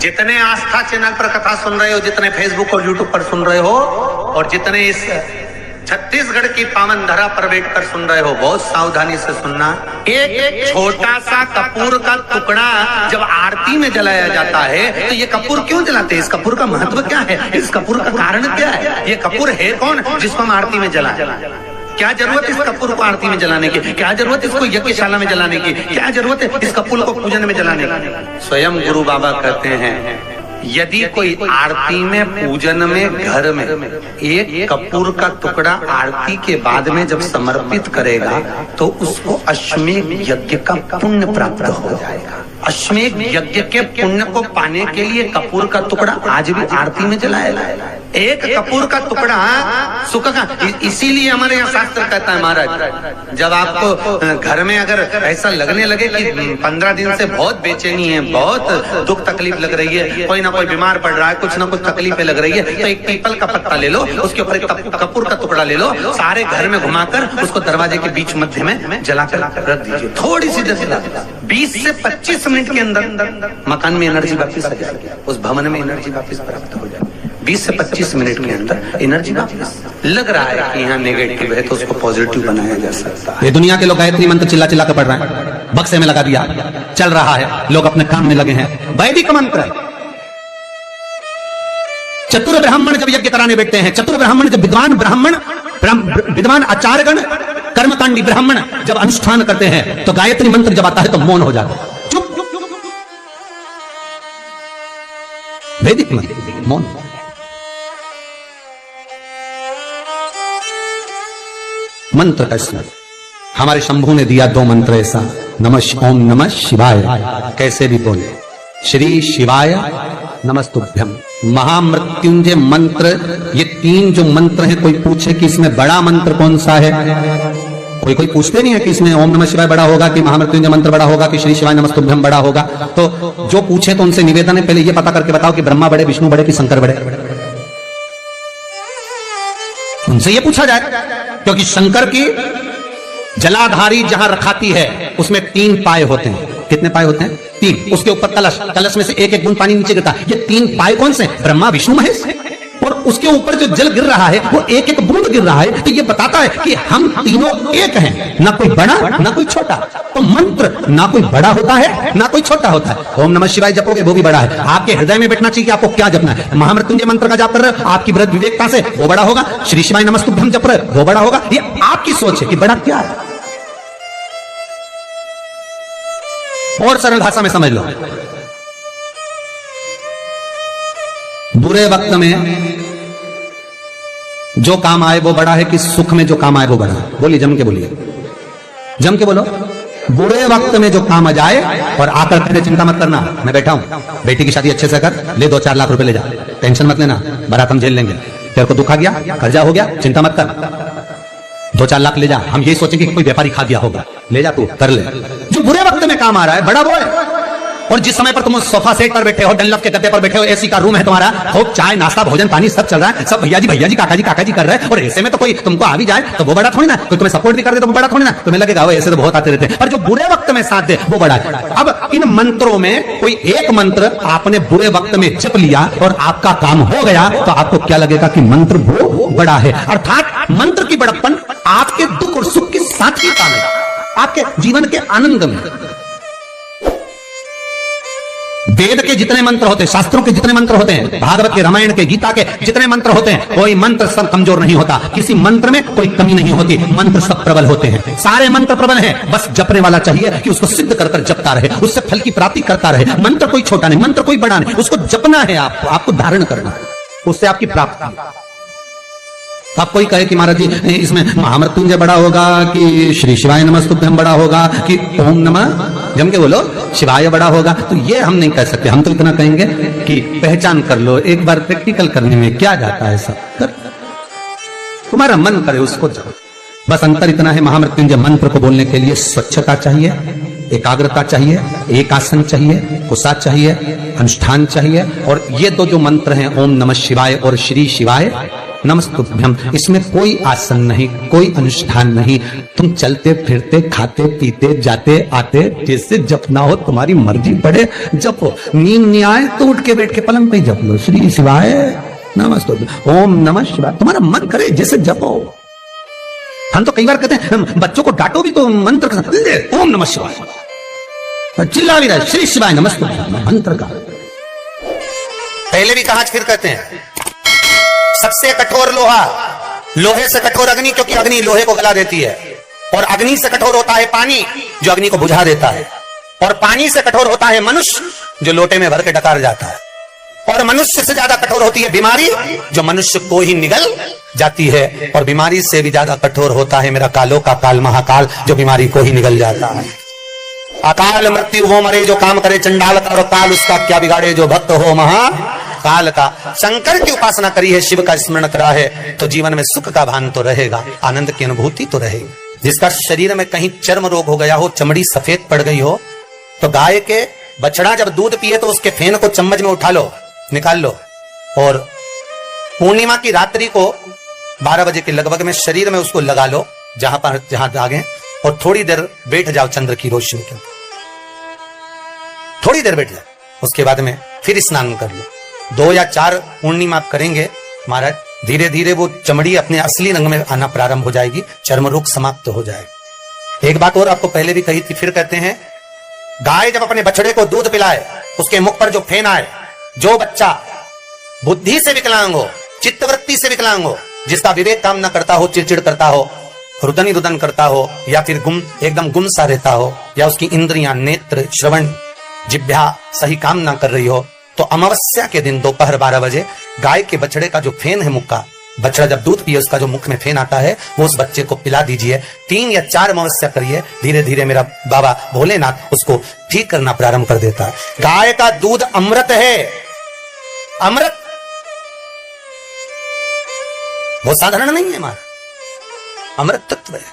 जितने आस्था चैनल पर कथा सुन रहे हो, जितने फेसबुक और यूट्यूब पर सुन रहे हो, और जितने इस छत्तीसगढ़ की पावन धरा पर बैठकर सुन रहे हो, बहुत सावधानी से सुनना। एक छोटा सा कपूर का टुकड़ा जब आरती में जलाया जाता है तो ये कपूर क्यों जलाते हैं? इस कपूर का महत्व क्या है? इस कपूर का कारण क्या है? ये कपूर है कौन जिसको हम आरती में जलाएं? क्या जरूरत इस कपूर को आरती में जलाने की? क्या जरूरत इसको यज्ञशाला में जलाने की? क्या जरूरत है इस कपूर को पूजन में जलाने की? स्वयं गुरु बाबा कहते हैं, यदि कोई आरती में, पूजन में, घर में एक कपूर का टुकड़ा आरती के बाद में जब समर्पित करेगा तो उसको अश्वमेध यज्ञ का पुण्य प्राप्त हो जाएगा। अश्वमेध यज्ञ के पुण्य को पाने के लिए कपूर का टुकड़ा आज भी आरती में जलाया जाएगा। एक कपूर का टुकड़ा सुख का, इसीलिए हमारे यहाँ शास्त्र कहता है महाराज, जब आपको घर में अगर ऐसा लगने लगे कि 15 दिन से बहुत बेचैनी है, बहुत दुख तकलीफ लग रही है, कोई ना कोई बीमार पड़ रहा है, कुछ ना कुछ तकलीफें लग रही है, तो एक पीपल का पत्ता ले लो, उसके ऊपर एक कपूर का टुकड़ा ले लो, सारे घर में घुमाकर उसको दरवाजे के बीच मध्य में जलाकर रख दीजिए। थोड़ी सी देर 20 से 25 मिनट के अंदर मकान में एनर्जी वापिस आ जाएगी, उस भवन में एनर्जी वापिस प्राप्त हो जाएगी। 20 से 25 मिनट के अंदर एनर्जी वापस। लग रहा है कि यहाँ नेगेटिव है तो उसको पॉजिटिव बनाया जा सकता है। ये दुनिया के लोग गायत्री मंत्र चिल्ला चिल्ला कर पढ़ रहे हैं, बक्से में लगा दिया, चल रहा है, लोग अपने काम में लगे हैं। वैदिक मंत्र, चतुर ब्राह्मण जब यज्ञ कराने बैठते हैं, चतुर ब्राह्मण जब विद्वान ब्राह्मण, विद्वान आचार्यगण, कर्मकांडी ब्राह्मण जब अनुष्ठान करते हैं तो गायत्री मंत्र जब आता है तो मौन हो जाता है, चुप। वैदिक मंत्र मौन। मंत्र का स्मरण, हमारे शंभू ने दिया 2 मंत्र ऐसा, ओम नमः शिवाय, कैसे भी बोले, श्री शिवाय नमस्तुभ्यम। महामृत्युंजय मंत्र, ये 3 जो मंत्र हैं, कोई पूछे कि इसमें बड़ा मंत्र कौन सा है? कोई पूछते नहीं है कि इसमें ओम नमः शिवाय बड़ा होगा कि महामृत्युंजय मंत्र बड़ा होगा कि श्री शिवाय नमस्तुभ्यम बड़ा होगा। तो जो पूछे तो उनसे निवेदन है, पहले ये पता करके बताओ कि ब्रह्मा बड़े, विष्णु बड़े कि शंकर बड़े? उनसे ये पूछा जाए, क्योंकि शंकर की जलाधारी जहां रखाती है उसमें 3 पाए होते हैं। कितने पाए होते हैं? 3। उसके ऊपर कलश, कलश में से एक बूंद पानी नीचे गिरता है। ये 3 पाए कौन से? ब्रह्मा विष्णु महेश। और उसके ऊपर जो जल गिर रहा है वो एक बूंद गिर रहा है, तो ये बताता है कि हम तीनों एक हैं, ना कोई बड़ा ना कोई छोटा। तो मंत्र ना कोई बड़ा होता है ना कोई छोटा होता है। ओम नमः शिवाय जपोगे वो भी बड़ा है, आपके हृदय में बैठना चाहिए कि आपको क्या जपना है। महामृत्युंजय मंत्र का जाप कर रहे हो, आपकी वृद्ध विवेकता से वो बड़ा होगा। श्री शिवाय नमस्तुभ्यम जप रहे हो, वो बड़ा होगा। ये आपकी सोच है कि बड़ा क्या है। और सरल भाषा में समझ लो, बुरे वक्त में जो काम आए वो बड़ा है कि सुख में जो काम आए वो बड़ा है? बोलिए, जम के बोलिए, जम के बोलो। बुरे वक्त में जो काम आ जाए और आकर कहते चिंता मत करना, मैं बैठा हूं, बेटी की शादी अच्छे से कर ले, 2-4 लाख रुपए ले जा, टेंशन मत लेना, बारात हम झेल लेंगे। तेरे को दुख आ गया, कर्जा हो गया, चिंता मत कर, 2-4 लाख ले जा। हम यही सोचेंगे कि कोई व्यापारी खा गया होगा, ले जा, तू कर ले। जो बुरे वक्त में काम आ रहा है बड़ा वो है। और जिस समय पर तुम सोफा सेट पर बैठे हो, डनलप के गद्दे पर बैठे हो, एसी का रूम है तुम्हारा, खूब चाय नाश्ता भोजन पानी सब चल रहा है, सब भैया जी काका जी कर रहे हैं, और ऐसे में तो कोई तुमको आ भी जाए तो वो बड़ा थोड़ी ना, कोई तुम्हें सपोर्ट भी कर दे तो वो बड़ा थोड़ी ना, तुम्हें लगेगा वो ऐसे तो बहुत आते रहते हैं। पर जो बुरे वक्त में साथ दे वो बड़ा है। अब इन मंत्रों में कोई एक मंत्र आपने बुरे वक्त में जप लिया और आपका काम हो गया, तो आपको क्या लगेगा कि मंत्र वो बड़ा है। अर्थात मंत्र की बड़प्पन आपके दुख और सुख के साथ ही काम है, आपके जीवन के आनंद में। वेद के जितने मंत्र होते हैं, शास्त्रों के जितने मंत्र होते हैं, भागवत के, रामायण के, गीता के जितने मंत्र होते हैं, कोई मंत्र सब कमजोर नहीं होता, किसी मंत्र में कोई कमी नहीं होती, मंत्र सब प्रबल होते हैं, सारे मंत्र प्रबल हैं। बस जपने वाला चाहिए कि उसको सिद्ध कर कर जपता रहे, उससे फल की प्राप्ति करता रहे। मंत्र कोई छोटा नहीं, मंत्र कोई बड़ा नहीं, उसको जपना है, आपको धारण करना है, उससे आपकी प्राप्ति। अब कोई कहे कि महाराज जी इसमें महामृत्युंजय बड़ा होगा कि श्री शिवाय नमस्तुभ्यम बड़ा होगा कि ओम नमः जम के बोलो शिवाय बड़ा होगा, तो ये हम नहीं कह सकते। हम तो इतना कहेंगे कि पहचान कर लो, एक बार प्रैक्टिकल करने में क्या जाता है, सब कर, तुम्हारा मन करे उसको जाओ। बस अंतर इतना है, महामृत्युंजय मंत्र को बोलने के लिए स्वच्छता चाहिए, एकाग्रता चाहिए, एक आसन चाहिए, कुशा चाहिए, अनुष्ठान चाहिए। और ये 2 जो मंत्र हैं, ओम नमः शिवाय और श्री शिवाय, नमस्तुभ्यम। इसमें कोई आसन नहीं, कोई अनुष्ठान नहीं। तुम चलते फिरते खाते पीते जाते आते जैसे जपना हो तुम्हारी मर्जी पड़े जपो। नींद नहीं आए तो उठ के बैठ के पलंग पे ही जप लो। श्री शिवाय नमस्तुभ्यम, ओम नमः शिवाय। तुम्हारा मन करे जैसे जपो। हम तो कई बार कहते हैं बच्चों को डांटो भी तो मंत्र का ओम नमः शिवाय चिल्ला भी रहा, श्री शिवाय नमस्तुभ्यम मंत्र का। पहले भी कहा, फिर कहते हैं सबसे कठोर लोहा, लोहे से कठोर अग्नि, क्योंकि अग्नि लोहे को गला देती है। और अग्नि से कठोर होता है पानी, जो अग्नि को बुझा देता है। और पानी से कठोर होता है मनुष्य, जो लोटे में भर के डकार जाता है। और मनुष्य से ज्यादा कठोर होती है बीमारी, जो मनुष्य को ही निगल जाती है। और बीमारी से भी ज्यादा कठोर होता है मेरा कालों का काल महाकाल, जो बीमारी को ही निगल जाता है। अकाल मृत्यु वो मरे जो काम करे चंडाल का, और काल उसका क्या बिगाड़े जो भक्त हो महाकाल का। शंकर की उपासना करी है, शिव का स्मरण करा है, तो जीवन में सुख का भान तो रहेगा, आनंद की अनुभूति तो रहेगी। जिसका शरीर में कहीं चर्म रोग हो गया हो, चमड़ी सफेद पड़ गई हो, तो गाय के बछड़ा जब दूध पिए तो उसके फेन को चम्मच में उठा लो, निकाल लो, और पूर्णिमा की रात्रि को 12 बजे के लगभग में शरीर में उसको लगा लो, जहां दागे, और थोड़ी देर बैठ जाओ चंद्र की रोशनी के, थोड़ी देर बैठ जाओ। उसके बाद में फिर स्नान कर लो। 2 या 4 पूर्णिमा आप करेंगे महाराज, धीरे धीरे वो चमड़ी अपने असली रंग में आना प्रारंभ हो जाएगी, चर्म रोग समाप्त हो जाएगा। एक बात और आपको पहले भी कही थी, फिर कहते हैं, गाय जब अपने बछड़े को दूध पिलाए, उसके मुख पर जो फेन आए, जो बच्चा बुद्धि से विकलांग हो, चित्तवृत्ति से विकलांग हो, जिसका विवेक काम न करता हो, चिड़चिड़ करता हो, रुदन रुदन करता हो, या फिर एकदम गुम सा रहता हो, या उसकी इंद्रियां नेत्र श्रवण जिह्वा सही काम ना कर रही हो, तो अमावस्या के दिन दोपहर 12 बजे गाय के बछड़े का जो फेन है मुख का, बछड़ा जब दूध पिए उसका जो मुख में फेन आता है, वो उस बच्चे को पिला दीजिए। 3 या 4 अमावस्या करिए, धीरे धीरे मेरा बाबा भोलेनाथ उसको ठीक करना प्रारंभ कर देता है। गाय का दूध अमृत है, अमृत, वो साधारण नहीं है, हमारा अमृत तत्व है।